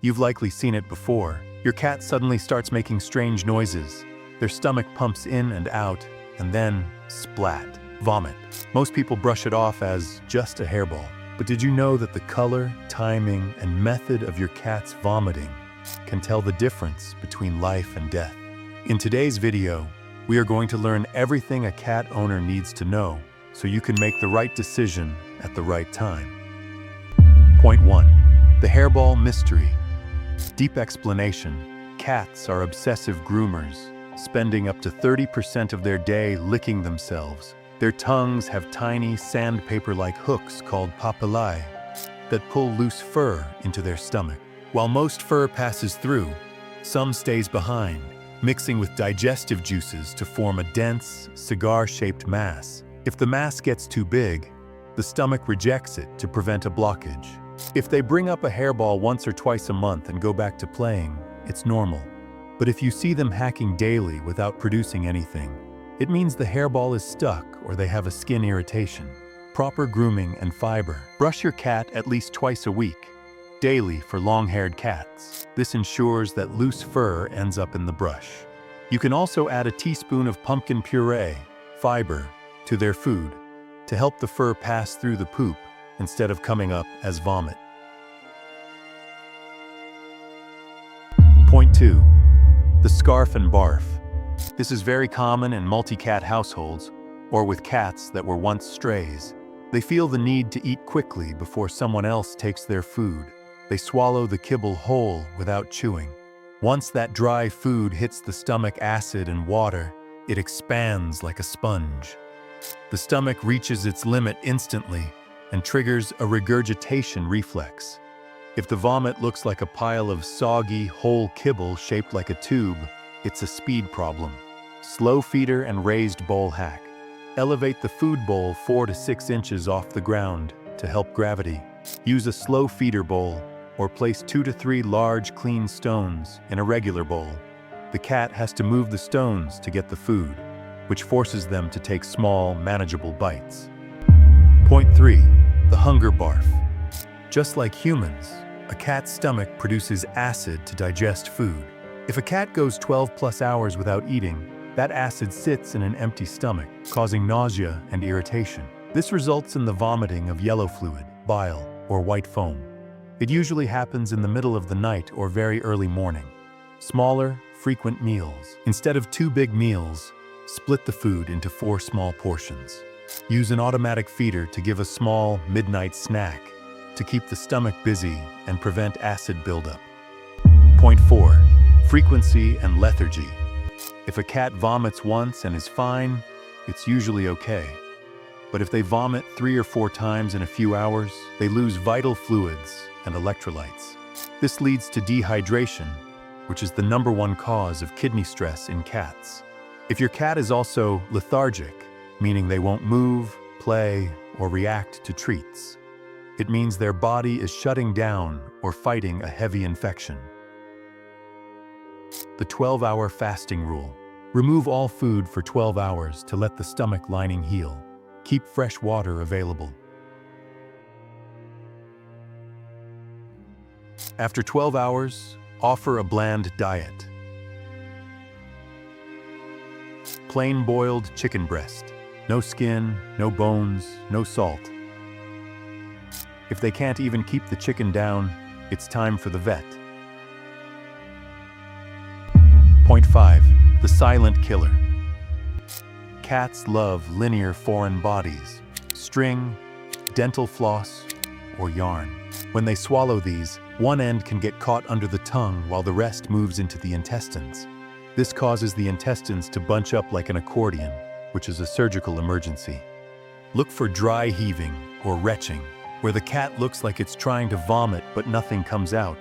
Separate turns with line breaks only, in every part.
You've likely seen it before. Your cat suddenly starts making strange noises. Their stomach pumps in and out, and then, splat, vomit. Most people brush it off as just a hairball. But did you know that the color, timing, and method of your cat's vomiting can tell the difference between life and death? In today's video, we are going to learn everything a cat owner needs to know so you can make the right decision at the right time. Point 1. The hairball mystery. Deep explanation. Cats are obsessive groomers, spending up to 30% of their day licking themselves. Their tongues have tiny sandpaper-like hooks called papillae that pull loose fur into their stomach. While most fur passes through, some stays behind, mixing with digestive juices to form a dense, cigar-shaped mass. If the mass gets too big, the stomach rejects it to prevent a blockage. If they bring up a hairball once or twice a month and go back to playing, it's normal. But if you see them hacking daily without producing anything, it means the hairball is stuck or they have a skin irritation. Proper grooming and fiber. Brush your cat at least twice a week, daily for long-haired cats. This ensures that loose fur ends up in the brush. You can also add a teaspoon of pumpkin puree, fiber, to their food to help the fur pass through the poop instead of coming up as vomit. Point 2. The scarf and barf. This is very common in multi-cat households or with cats that were once strays. They feel the need to eat quickly before someone else takes their food. They swallow the kibble whole without chewing. Once that dry food hits the stomach acid and water, it expands like a sponge. The stomach reaches its limit instantly and triggers a regurgitation reflex. If the vomit looks like a pile of soggy, whole kibble shaped like a tube, it's a speed problem. Slow feeder and raised bowl hack. Elevate the food bowl 4 to 6 inches off the ground to help gravity. Use a slow feeder bowl or place 2 to 3 large, clean stones in a regular bowl. The cat has to move the stones to get the food, which forces them to take small, manageable bites. Point 3. The hunger barf. Just like humans, a cat's stomach produces acid to digest food. If a cat goes 12+ hours without eating, that acid sits in an empty stomach, causing nausea and irritation. This results in the vomiting of yellow fluid, bile, or white foam. It usually happens in the middle of the night or very early morning. Smaller, frequent meals. Instead of 2 big meals, split the food into 4 small portions. Use an automatic feeder to give a small midnight snack to keep the stomach busy and prevent acid buildup. Point 4. Frequency and lethargy. If a cat vomits once and is fine, it's usually okay. But if they vomit 3 or 4 times in a few hours, they lose vital fluids and electrolytes. This leads to dehydration, which is the #1 cause of kidney stress in cats. If your cat is also lethargic, meaning they won't move, play, or react to treats, it means their body is shutting down or fighting a heavy infection. The 12-hour fasting rule. Remove all food for 12 hours to let the stomach lining heal. Keep fresh water available. After 12 hours, offer a bland diet. Plain boiled chicken breast. No skin, no bones, no salt. If they can't even keep the chicken down, it's time for the vet. Point 5. The silent killer. Cats love linear foreign bodies, string, dental floss, or yarn. When they swallow these, one end can get caught under the tongue while the rest moves into the intestines. This causes the intestines to bunch up like an accordion, which is a surgical emergency. Look for dry heaving or retching, where the cat looks like it's trying to vomit but nothing comes out.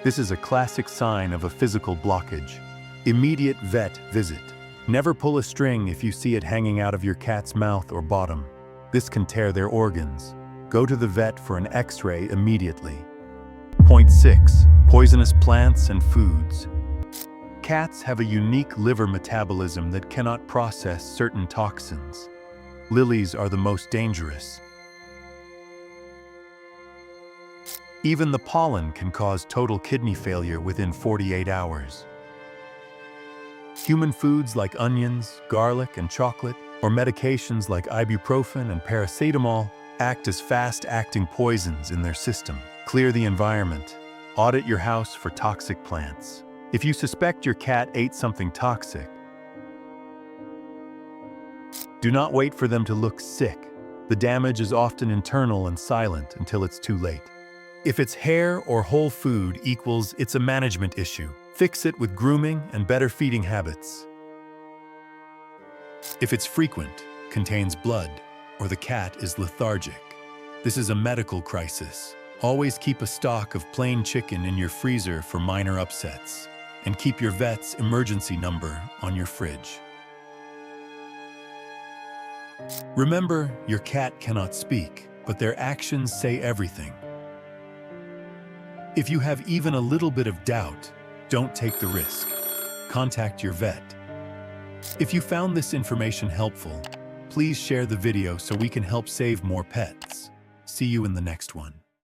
This is a classic sign of a physical blockage. Immediate vet visit. Never pull a string if you see it hanging out of your cat's mouth or bottom. This can tear their organs. Go to the vet for an X-ray immediately. Point 6. Poisonous plants and foods. Cats have a unique liver metabolism that cannot process certain toxins. Lilies are the most dangerous. Even the pollen can cause total kidney failure within 48 hours. Human foods like onions, garlic, and chocolate, or medications like ibuprofen and paracetamol, act as fast-acting poisons in their system. Clear the environment. Audit your house for toxic plants. If you suspect your cat ate something toxic, do not wait for them to look sick. The damage is often internal and silent until it's too late. If it's hair or whole food equals it's a management issue, fix it with grooming and better feeding habits. If it's frequent, contains blood, or the cat is lethargic, this is a medical crisis. Always keep a stock of plain chicken in your freezer for minor upsets, and keep your vet's emergency number on your fridge. Remember, your cat cannot speak, but their actions say everything. If you have even a little bit of doubt, don't take the risk. Contact your vet. If you found this information helpful, please share the video so we can help save more pets. See you in the next one.